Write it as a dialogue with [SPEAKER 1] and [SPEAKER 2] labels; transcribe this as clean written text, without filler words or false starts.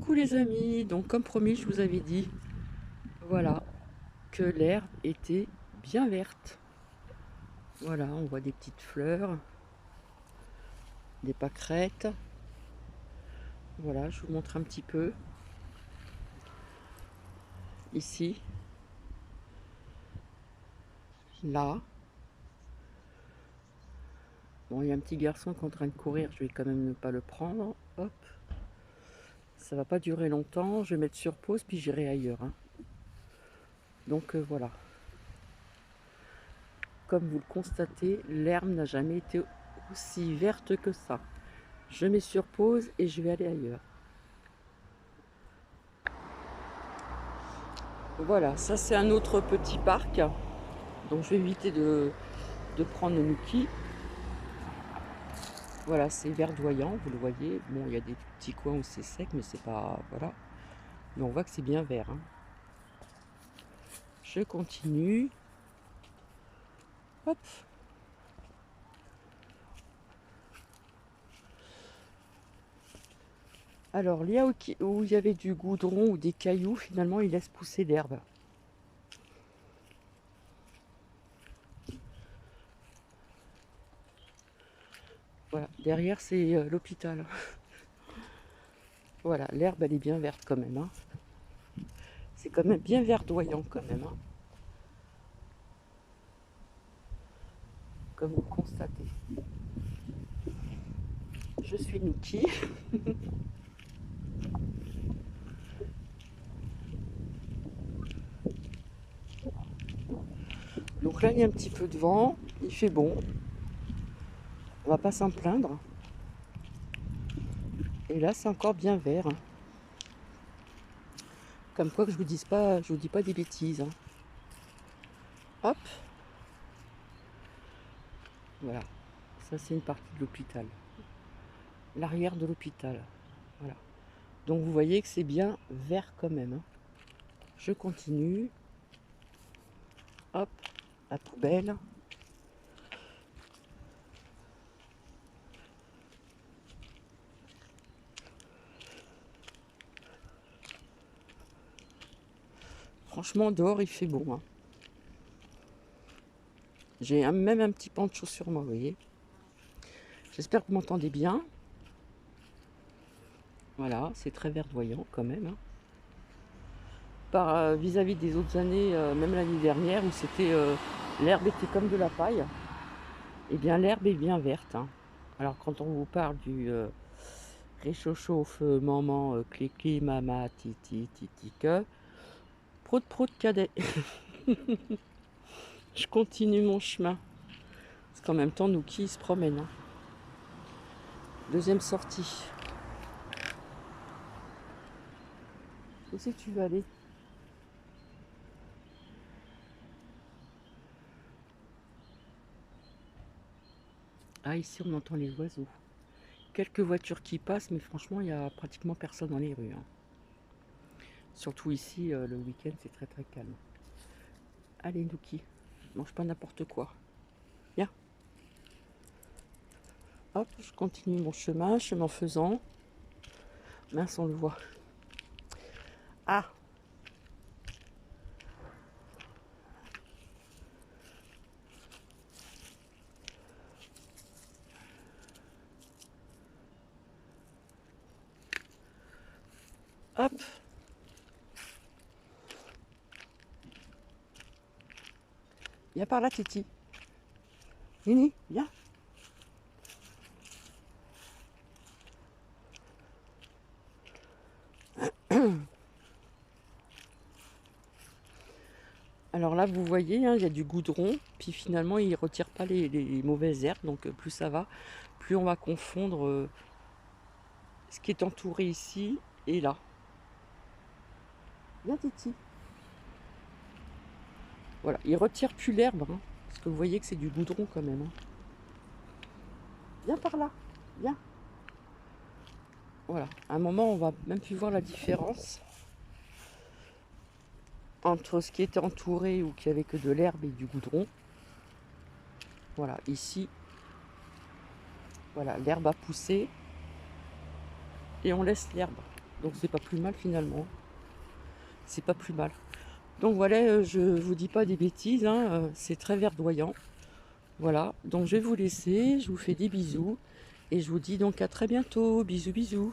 [SPEAKER 1] Coucou les amis, donc comme promis je vous avais dit, voilà, que l'herbe était bien verte. Voilà, on voit des petites fleurs, des pâquerettes. Voilà, je vous montre un petit peu. Ici, là. Bon, il y a un petit garçon qui est en train de courir, je vais quand même ne pas le prendre. Hop, ça va pas durer longtemps, je vais mettre sur pause puis j'irai ailleurs, hein. Donc voilà. Comme vous le constatez, l'herbe n'a jamais été aussi verte que ça. Je mets sur pause et je vais aller ailleurs. Voilà, ça c'est un autre petit parc. Donc je vais éviter de prendre le Nuki. Voilà, c'est verdoyant, vous le voyez. Bon, il y a des petits coins où c'est sec, mais c'est pas... Voilà. Mais on voit que c'est bien vert, hein. Je continue. Hop. Alors, là où il y avait du goudron ou des cailloux, finalement, il laisse pousser l'herbe. Voilà, derrière, c'est l'hôpital. Voilà, l'herbe, elle est bien verte quand même, hein. C'est quand même bien verdoyant quand même, hein. Comme vous le constatez. Je suis Nuki. Donc là, il y a un petit peu de vent, il fait bon. On va pas s'en plaindre. Et là, c'est encore bien vert, hein. Comme quoi que je vous dis pas des bêtises, hein. Hop. Voilà. Ça, c'est une partie de l'hôpital. L'arrière de l'hôpital. Voilà. Donc vous voyez que c'est bien vert quand même, hein. Je continue. Hop. La poubelle. Franchement, dehors, il fait bon, hein. J'ai même un petit poncho sur moi, vous voyez. J'espère que vous m'entendez bien. Voilà, c'est très verdoyant quand même, hein. Vis-à-vis des autres années, même l'année dernière, où c'était l'herbe était comme de la paille, et bien l'herbe est bien verte, hein. Alors quand on vous parle du réchauffe, cliqui, mama, titi, titi, que, prout, prout, cadet. Je continue mon chemin. Parce qu'en même temps, Nuki se promène, hein. Deuxième sortie. Où c'est que tu veux aller? Ah, ici on entend les oiseaux. Quelques voitures qui passent, mais franchement, il n'y a pratiquement personne dans les rues, hein. Surtout ici, le week-end, c'est très très calme. Allez, Nuki, mange pas n'importe quoi. Viens. Hop, je continue mon chemin faisant. Mince, on le voit. Ah! Hop! Viens par là, Titi. Nini, viens. Alors là, vous voyez, hein, il y a du goudron, puis finalement, il ne retire pas les mauvaises herbes, donc plus ça va, plus on va confondre ce qui est entouré ici et là. Viens, Titi. Voilà, il retire plus l'herbe, hein, parce que vous voyez que c'est du goudron quand même, hein. Viens par là, viens. Voilà, à un moment, on va même plus voir la différence entre ce qui était entouré ou qui avait que de l'herbe et du goudron. Voilà, ici, voilà, l'herbe a poussé et on laisse l'herbe. Donc c'est pas plus mal finalement. C'est pas plus mal. Donc voilà, je vous dis pas des bêtises, hein, c'est très verdoyant. Voilà, donc je vais vous laisser, je vous fais des bisous et je vous dis donc à très bientôt. Bisous bisous.